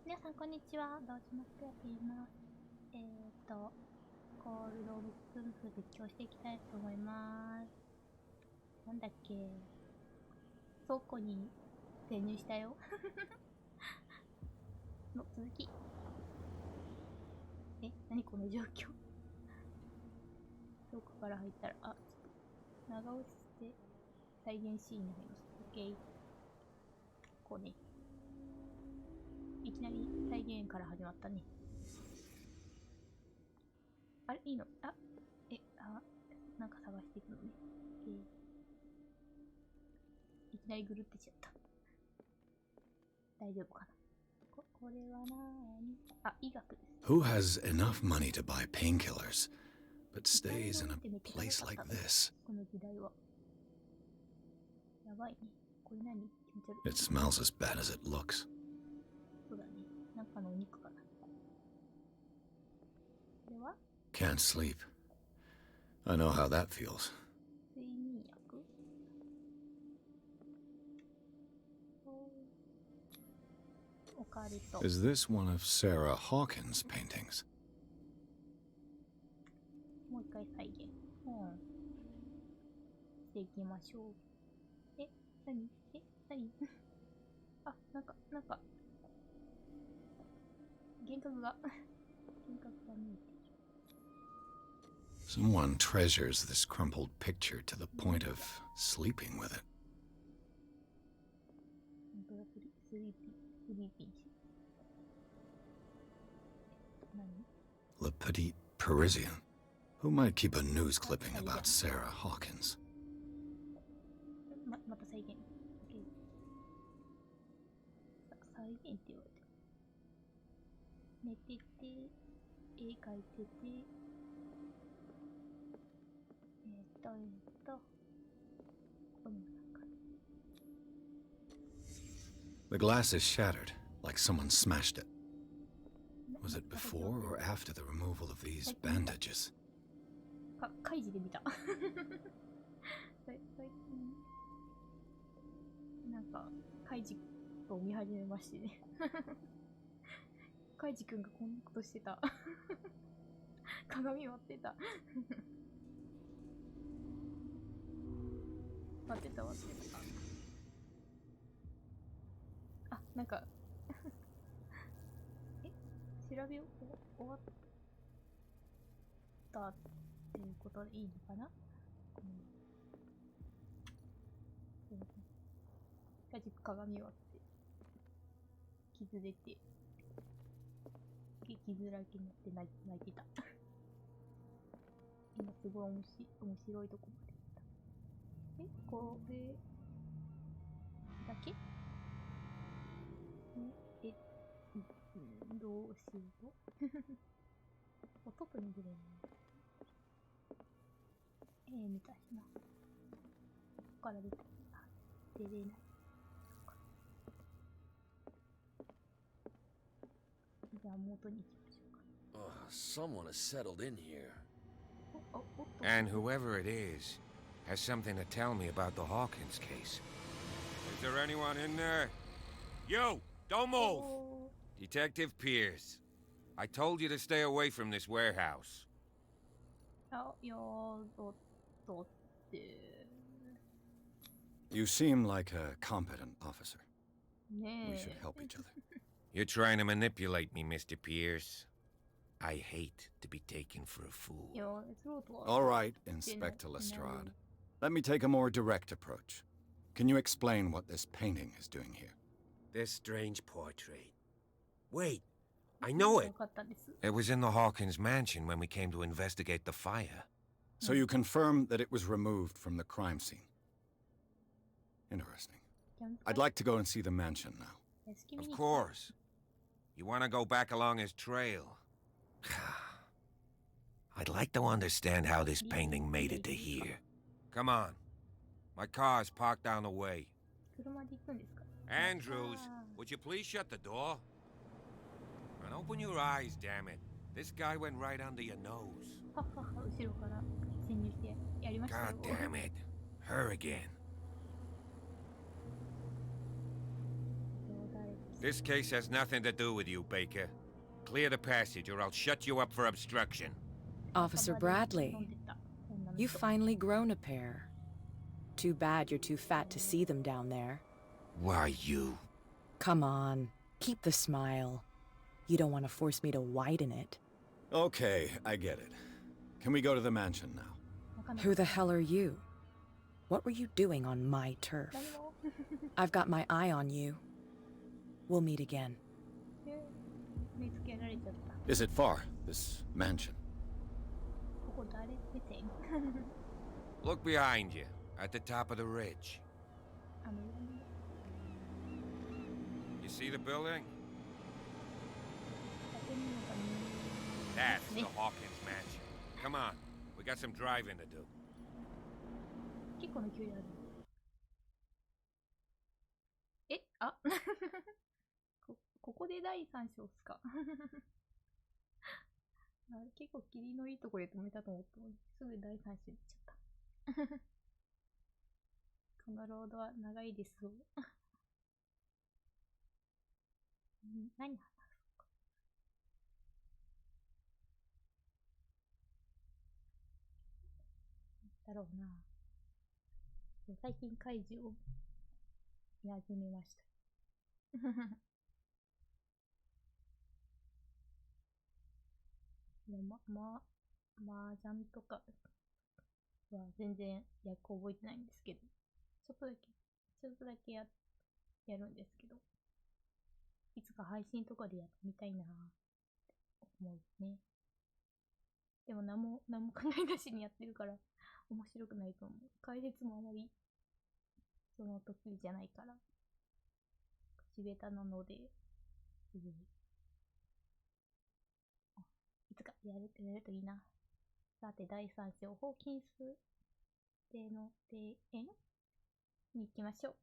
皆さん、こんにちは。どうしますか？やっています。コールオブクトゥルフ実況していきたいと思います。なんだっけ、倉庫に潜入したよ。の続き。何この状況。倉庫から入ったら、ちょっと、長押しして、再現シーンに入りました。OK。こうね。いきなり再現から始まったね。あれいいの？なんか探していくのね。いきなりぐるってしちゃった。大丈夫かな？これは医学です。Who has enough money to buy painkillers, but stays in a place like this? この時代は。やばいね。これ何？気持ち悪い。It smells as bad as it looks. そうだね。なんかのお肉かな。これは？ Can't sleep. I know how that feels. 睡眠薬？オカルト。Is this one of Sarah Hawkins' paintings? もう一回再現。していきましょう。何なんか、幻覚が見えている。Someone treasures this crumpled picture to the point of sleeping with it. 本当だ、スリーピンし。何？ Le Petit Parisien. Who might keep a news clipping about Sarah Hawkins? また再現。再現って言われてる。寝てて、絵描いてて、ここにもなんか。The glass is shattered, like someone smashed it. Was it before or after the removal of these bandages? カイジで見た。最近、なんか、カイジを見始めましてね。カイジくんがこんなことしてた。鏡割ってた。割ってた。なんか、調べ終わったっていうことでいいのかな？カイジ鏡割って、傷出て、傷だらけになって泣いてた。今すごい面白いとこまで行った。これだけ？どうしようと。外に出れない。見たしな。ここから出れない。じゃあ元に行きましょうか。Someone has settled in here. And whoever it is has something to tell me about the Hawkins case. Is there anyone in there? You! Don't move! Detective Pierce. I told you to stay away from this warehouse. You seem like a competent officer. We should help each other. You're trying to manipulate me, Mr. Pierce. I hate to be taken for a fool. All right, Inspector Lestrade. Let me take a more direct approach. Can you explain what this painting is doing here? This strange portrait. Wait, I know it. It was in the Hawkins mansion when we came to investigate the fire. So you confirm that it was removed from the crime scene? Interesting. I'd like to go and see the mansion now. Of course. You want to go back along his trail? I'd like to understand how this painting made it to here. Come on. My car's parked down the way. Andrews, would you please shut the door? And open your eyes, damn it. This guy went right under your nose. God damn it. Her again. This case has nothing to do with you, Baker. Clear the passage or I'll shut you up for obstruction. Officer Bradley, you've finally grown a pair. Too bad you're too fat to see them down there. Why, you? Come on, keep the smile. You don't want to force me to widen it. Okay, I get it. Can we go to the mansion now? Who the hell are you? What were you doing on my turf? I've got my eye on you. We'll meet again. Is it far, this mansion? Look behind you, at the top of the ridge. You see the building? That's the Hawkins mansion. Come on, we got some driving to do. 結構の距離ある。え、あここで第3章っすか。あれ結構霧のいいところで止めたと思ったのに、すぐ第3章に行っちゃった。このロードは長いです。何話すか。だろうな。最近怪獣を見始めました。麻雀とかは全然役覚えてないんですけど、ちょっとだけやるんですけど、いつか配信とかでやってみたいなぁって思うね。でも何も考えなしにやってるから面白くないと思う。解説もあまりその得意じゃないから。口下手なので、いつかやれるといいな。さて、第3章、ホーキンス邸の庭園に行きましょう。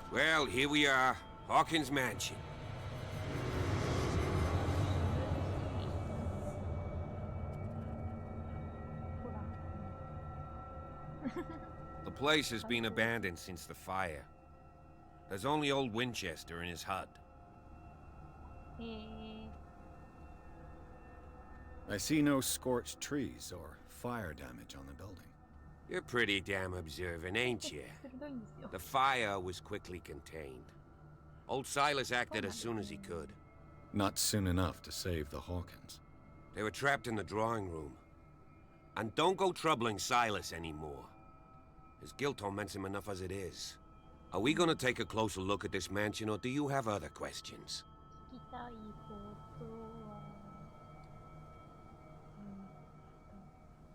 Well, here we are, Hawkins Mansion. The place has been abandoned since the fire. There's only old Winchester in his hut. I see no scorched trees or fire damage on the building. You're pretty damn observant, ain't you? The fire was quickly contained. Old Silas acted as soon as he could. Not soon enough to save the Hawkins. They were trapped in the drawing room. And don't go troubling Silas anymore. His guilt torments him enough as it is. Are we gonna take a closer look at this mansion, or do you have other questions?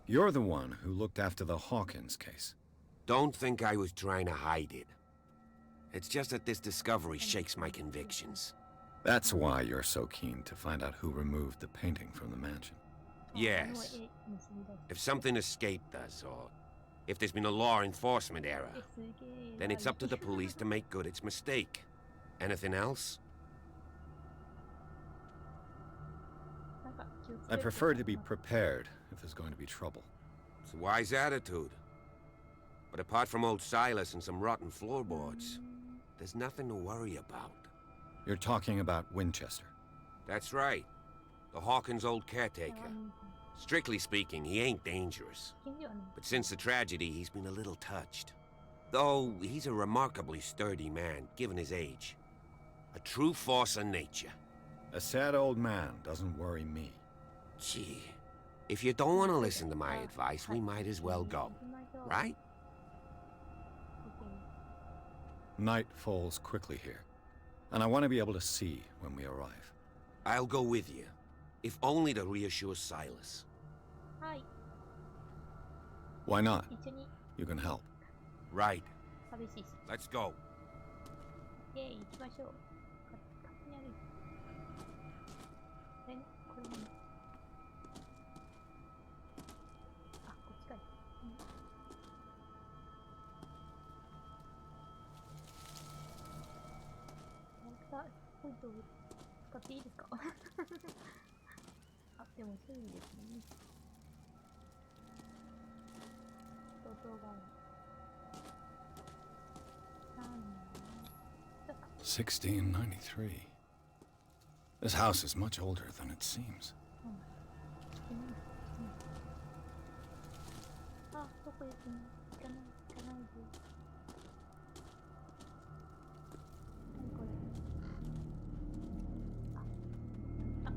You're the one who looked after the Hawkins case. Don't think I was trying to hide it. It's just that this discovery shakes my convictions. That's why you're so keen to find out who removed the painting from the mansion. Yes. If something escaped us, or if there's been a law enforcement error, then it's up to the police to make good its mistake. Anything else? I prefer to be prepared if there's going to be trouble. It's a wise attitude. But apart from old Silas and some rotten floorboards, there's nothing to worry about. You're talking about Winchester. That's right. The Hawkins' old caretaker. Strictly speaking, he ain't dangerous. But since the tragedy, he's been a little touched. Though, he's a remarkably sturdy man, given his age. A true force of nature. A sad old man doesn't worry me. Gee, if you don't want to listen to my advice, we might as well go. Right? Night falls quickly here. and I want to be able to see when we arrive. I'll go with you, if only to reassure Silas. はい。 Why not? 一緒に You can help. Right. 寂しいし。 Let's go. イェーイ、行きましょう。勝手に歩いて。これね、これね。あ、こっちかい。キャラクターポイントを使っていいですか？あ、でもそうですね。外側。1693. This house is much older than it seems. あ、どこ行くの？行かないで。何これ？あ、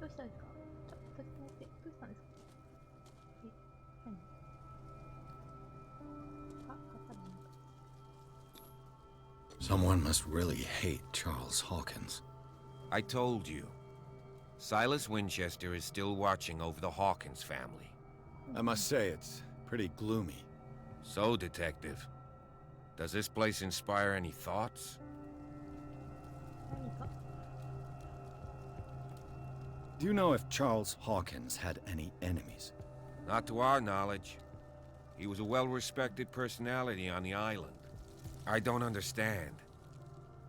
どうしたんですか？ちょっと待って、どうしたんですか？え、何？あ、買ったの？ Someone must really hate Charles Hawkins. I told you. Silas Winchester is still watching over the Hawkins family. I must say, it's pretty gloomy. So, Detective, does this place inspire any thoughts? 何か？ Do you know if Charles Hawkins had any enemies? Not to our knowledge. He was a well-respected personality on the island. I don't understand.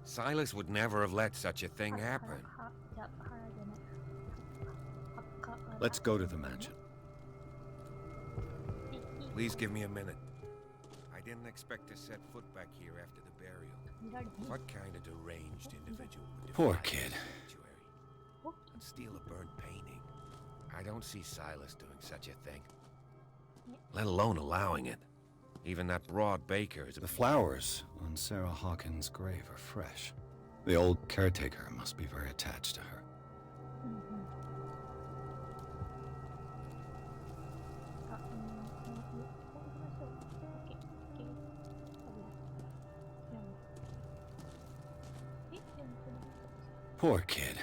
Silas would never have let such a thing happen. Let's go to the mansion. Please give me a minute. I didn't expect to set foot back here after the burial. What kind of deranged individual would Poor defy kid. sanctuary and steal a burnt painting? I don't see Silas doing such a thing, let alone allowing it. Even that broad baker is a... The flowers on Sarah Hawkins' grave are fresh. The old caretaker must be very attached to her. Poor kid.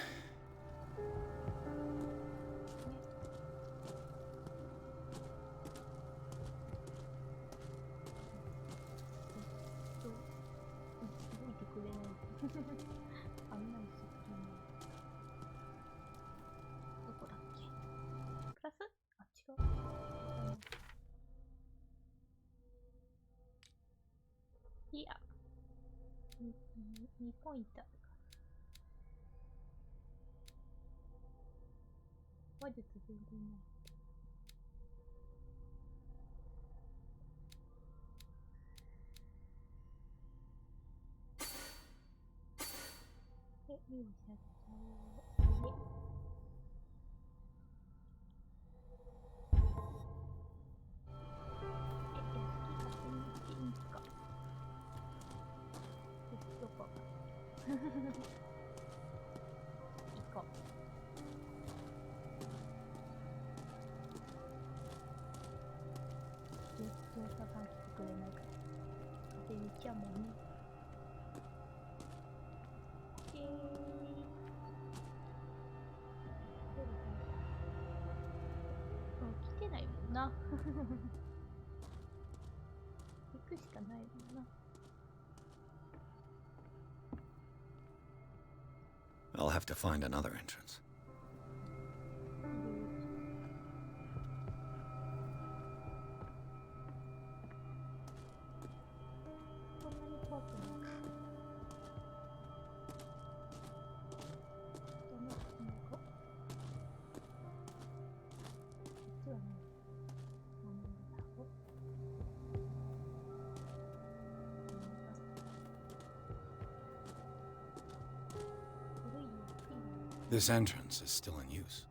Here. 2ポイント。話術全然ない。で、ミュージシャン行こう。調査官来てくれないから勝手に行っちゃうもんね。もう来てないもんな。行くしかないもんな。I'll have to find another entrance. This entrance is still in use.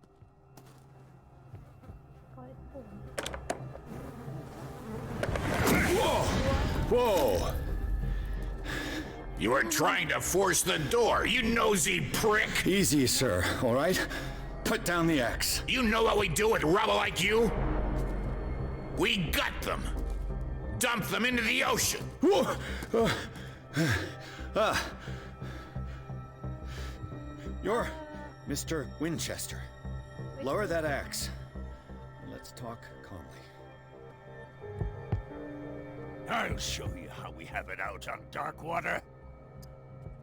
Whoa! You were trying to force the door, you nosy prick! Easy, sir, all right? Put down the axe. You know what we do with rubble like you? We gut them! Dump them into the ocean! Whoa! Ah. You're Mr. Winchester. Lower that axe. Let's talk calmly. I'll show you how we have it out on Darkwater.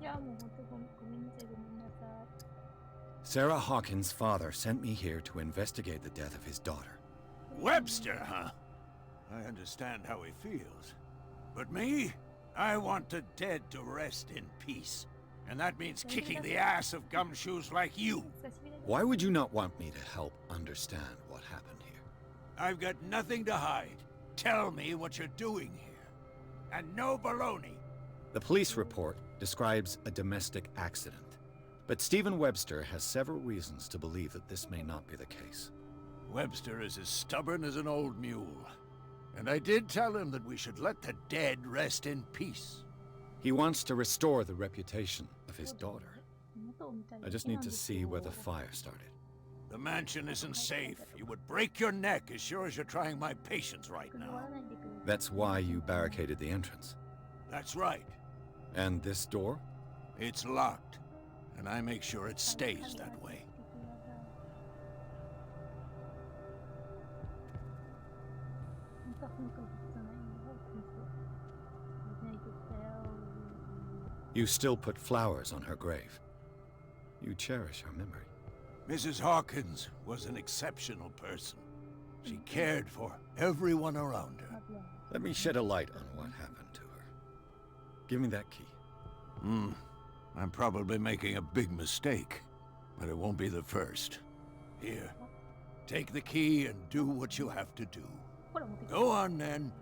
いや、もう本当ごめんなさい、ごめんなさい。 Sarah Hawkins' father sent me here to investigate the death of his daughter. Webster, huh? I understand how he feels. But me? I want the dead to rest in peace. And that means kicking the ass of gumshoes like you. Why would you not want me to help understand what happened here? I've got nothing to hide. Tell me what you're doing here. And no baloney. The police report describes a domestic accident. But Stephen Webster has several reasons to believe that this may not be the case. Webster is as stubborn as an old mule. And I did tell him that we should let the dead rest in peace. He wants to restore the reputation of his daughter. I just need to see where the fire started. The mansion isn't safe. You would break your neck as sure as you're trying my patience right now. That's why you barricaded the entrance. That's right. And this door? It's locked. And I make sure it stays that way. You still put flowers on her grave. You cherish her memory. Mrs. Hawkins was an exceptional person. She cared for everyone around her. Let me shed a light on what happened to her. Give me that key. I'm probably making a big mistake, but it won't be the first. Here, take the key and do what you have to do. Go on, then,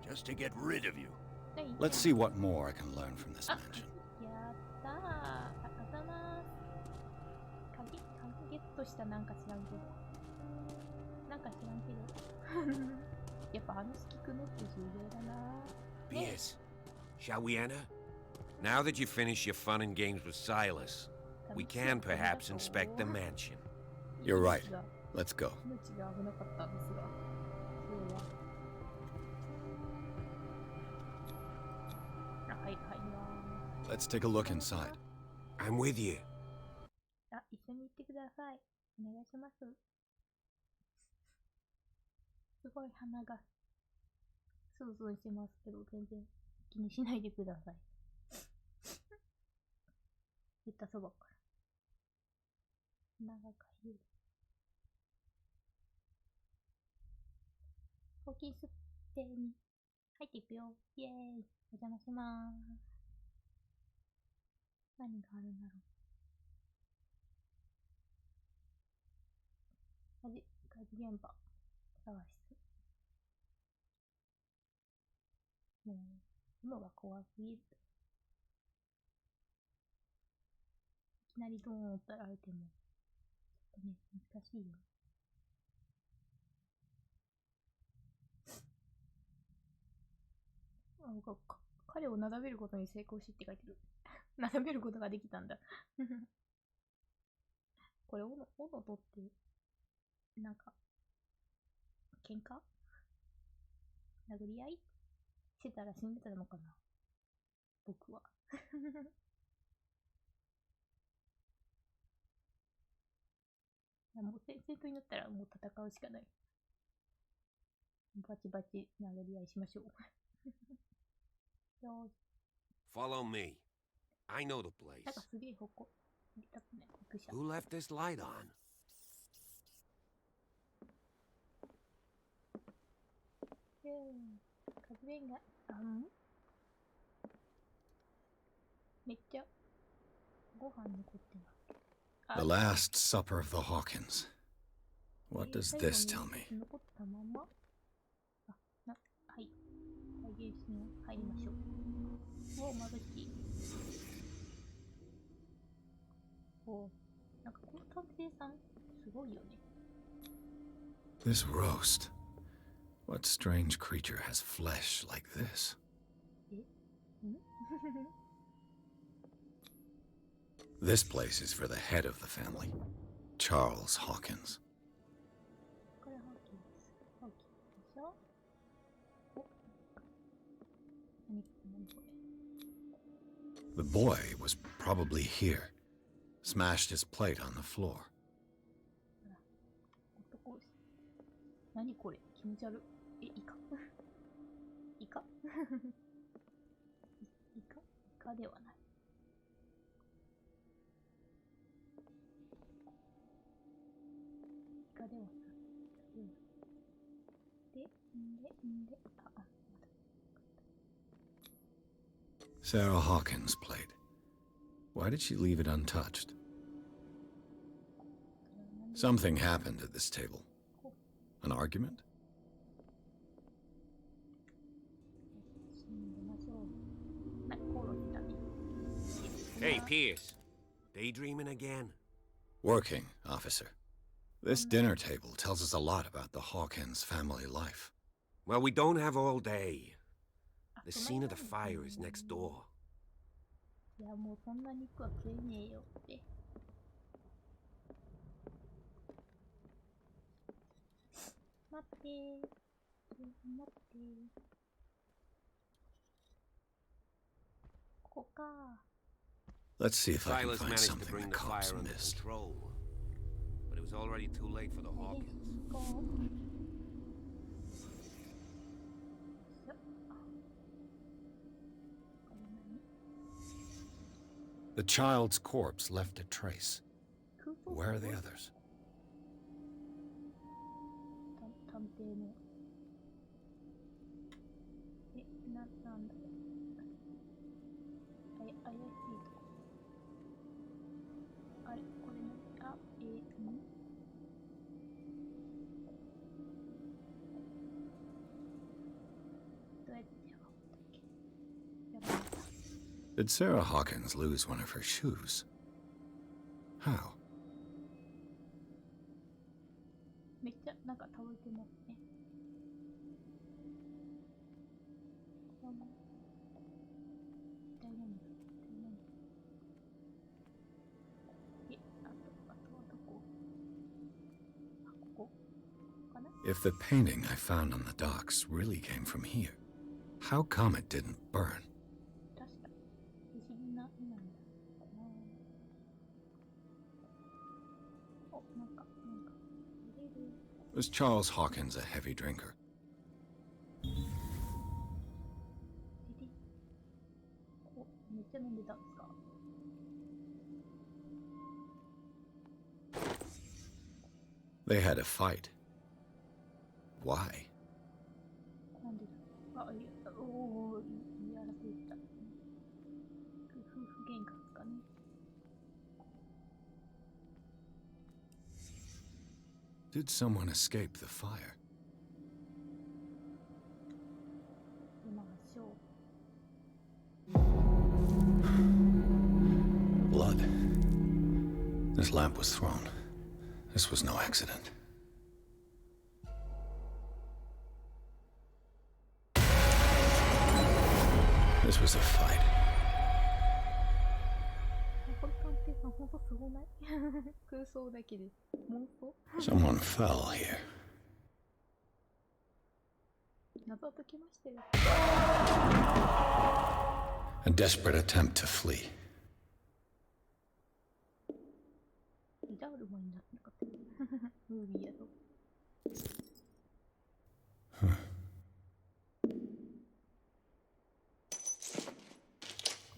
just to get rid of you. Let's see what more I can learn from this mansion. やったー。あざます。鍵ゲットしたなんか知らんけど。なんか知らんけど。やっぱ話聞くのって重要だな。Yes. Shall we enter? Now that you've finished your fun and games with Silas, we can perhaps inspect the mansion. You're right. Let's go. 命が危なかったんですが。そうは。はいはいな。 Let's take a look inside. I'm with you. あ、一緒に行ってください。お願いします。すごい鼻がスースーしてますけど、全然気にしないでください。言ったそばから。鼻がかゆい。ホーキンス邸に入っていくよ。イエーイ。お邪魔しまーす。何があるんだろう。火事現場探し。もう、今が怖すぎる。いきなりドーン撃ったられても、ちょっとね、難しいよ。彼をなだめることに成功しって書いてる。なだめることができたんだ。これ、斧取って、なんか、喧嘩殴り合いしてたら死んでたのかな僕は。いやもう戦闘になったらもう戦うしかない。バチバチ殴り合いしましょう。よーし。Follow me. I know the なんか place. すげえ方向。行ったね。行くしゃ。 Who left this light on? 風弁が、めっちゃご飯残ってます。 The Last Supper of the Hawkins. What does this tell me? 残ったままはい。再現しに入りましょう。お、まぶしい。お、なんかこの探偵さん、すごいよね。This roast. What strange creature has flesh like this? This place is for the head of the family, Charles Hawkins. これホーキンス。ホーキンスでしょ。お、何これ。The boy was probably here. Smashed his plate on the floor. 男、何これ気持ち悪い。イカイカイカではない。イカではない。Sarah Hawkins' plate. Why did she leave it untouched? Something happened at this table. An argument? Hey, Pierce. Daydreaming again? Working, officer. This dinner table tells us a lot about the Hawkins family life. Well, we don't have all day. The scene of the fire is next door. いや、もうそんな肉は食えねえよって。待ってー。待ってー。ここか。Let's see if I can Silas find managed to something bring the the cops fire under missed. control. But it was already too late for the Hawkins. The child's corpse left a trace. Where are the others? 探偵の。なんだろう。怪しいとこ。あれ、これね。どうやってやろうだっけ。やばい。Did Sarah Hawkins lose one of her shoes? How? めっちゃなんか倒れてますね。If the painting I found on the docks really came from here, how come it didn't burn? Was Charles Hawkins a heavy drinker? They had a fight. Why? Did someone escape the fire? Blood. This lamp was thrown. This was no accident. This was a fight. Someone fell here. A desperate attempt to flee.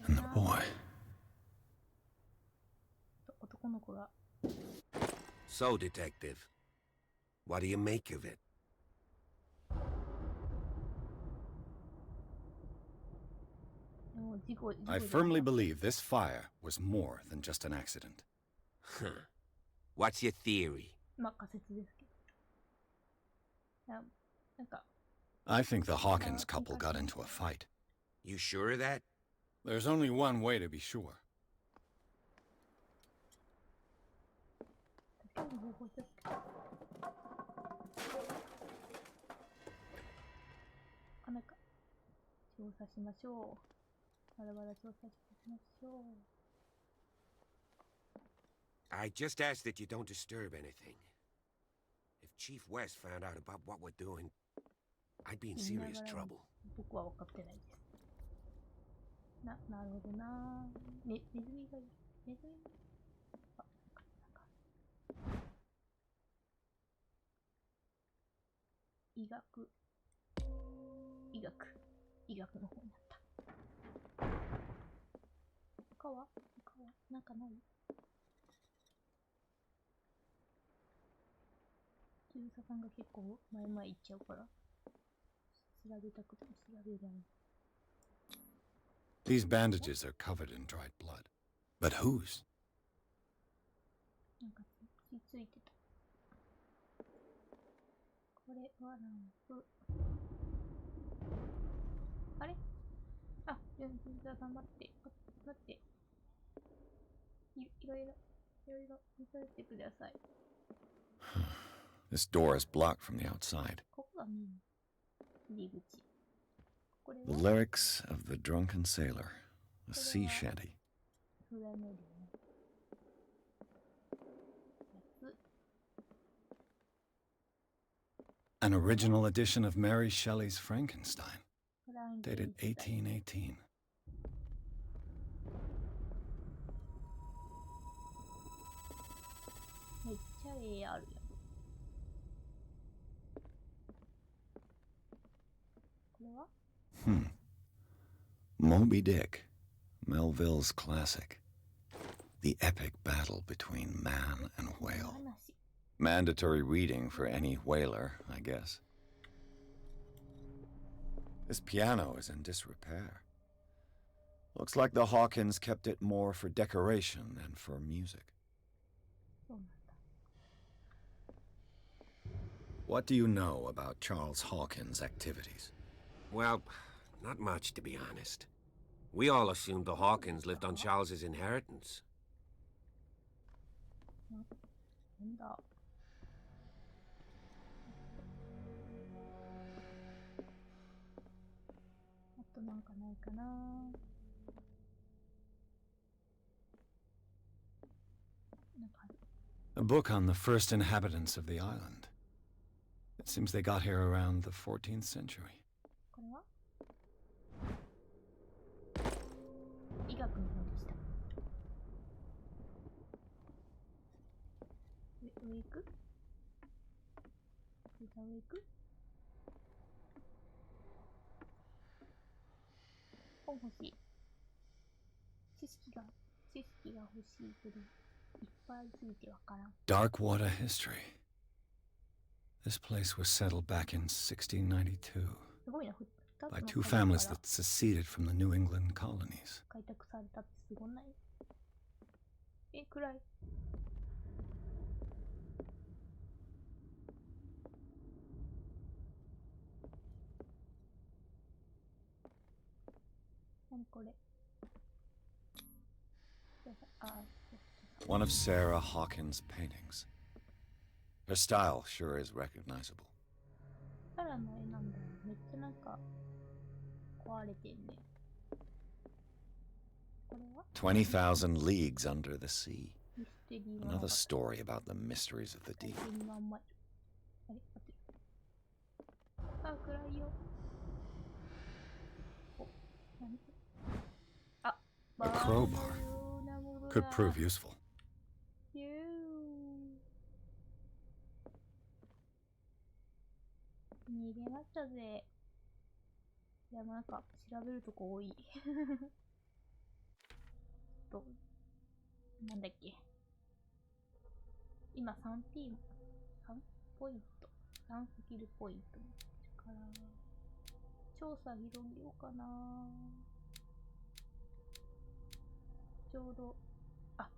And the boy. So, Detective, what do you make of it? I firmly believe this fire was more than just an accident. Huh. What's your theory? I think the Hawkins couple got into a fight. You sure of that? There's only one way to be sure. I just ask that you don't disturb anything. If Chief West found out about what we're doing, I'd be in serious trouble. なるほどな。ネズミがいる。ネズミあ、医学の方になった。他はなんかない？巡査さんが結構前々行っちゃうから、調べたくても調べられない。These bandages are covered in dried blood. But whose? なんかついてた。これはランプ。あれ？あ、巡査さん待って。いろいろ見させてください。This door is blocked from the outside. ここが見える。入り口。The lyrics of the drunken sailor, a sea shanty. An original edition of Mary Shelley's Frankenstein, dated 1818. めっちゃ絵あるやん。これはMoby Dick, Melville's classic. The epic battle between man and whale. Mandatory reading for any whaler, I guess. This piano is in disrepair. Looks like the Hawkins kept it more for decoration than for music. What do you know about Charles Hawkins' activities? Well, not much, to be honest. We all assumed the Hawkins lived on Charles's inheritance. なんだ。あとなんかないかな。なんかある。A book on the first inhabitants of the island. It seems they got here around the 14th century. これは医学の本でした。上行く？上行く？本欲しい。知識が欲しいけど、いっぱいすぎてわからん。Dark water history. This place was settled back in 1692 by two families that seceded from the New England colonies. 開拓されたってすごない？暗い。何これ？One of Sarah Hawkins' paintings. Her style sure is recognizable. サラの絵なんだよ。めっちゃなんか壊れてんね。これは 20,000 Leagues Under the Sea. Another story about the mysteries of the deep. あれ？あ、暗いよ。何？あ、A crowbar could prove useful. 逃げましたぜ。いや、なんか調べるとこ多い。なんだっけ。今3ポイント。3スキルポイントから、調査広げようかな。ちょうど、あ、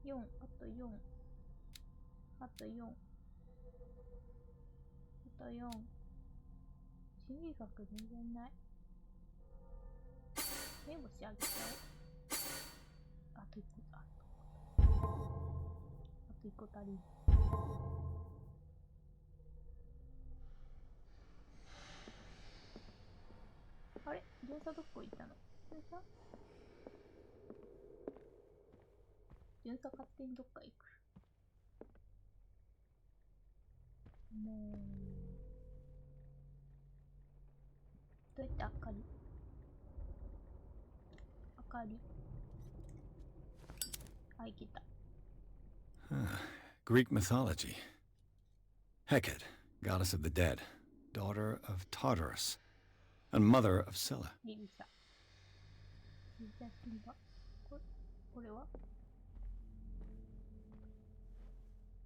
4、あと4、あと4、あと4。心理学全然ない。目星あげちゃう。あと1個、あと1個足りん。あれ？巡査どこ行ったの？巡査勝手にどっか行く。もう、どうやって明かりあ、いけた。Greek mythology. Hecate, goddess of the dead, daughter of Tartarus, and mother of Scylla. リリサ。これは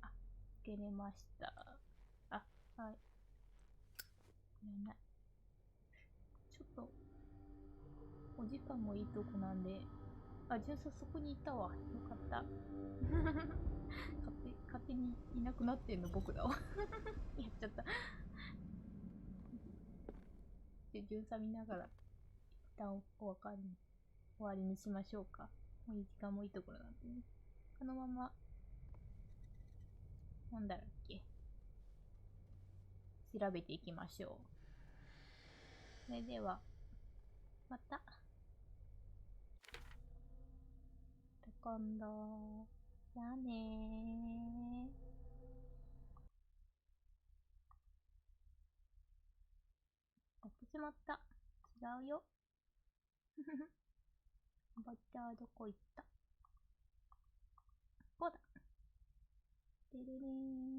あ、つけれました。あ、はい。いらない。ちょっと、お時間もいいとこなんで、あ、じゅんさんそこにいたわ。よかった。勝手にいなくなってんの僕だわ。やっちゃった。で、じゅんさん見ながら、一旦終わりにしましょうか。もういい時間もいいところなんでね。このまま、なんだろうっけ。調べていきましょう。それでは、また。今度。じゃあねー。あ、始まった。違うよ。バッターどこ行った？こうだ。でれれーん。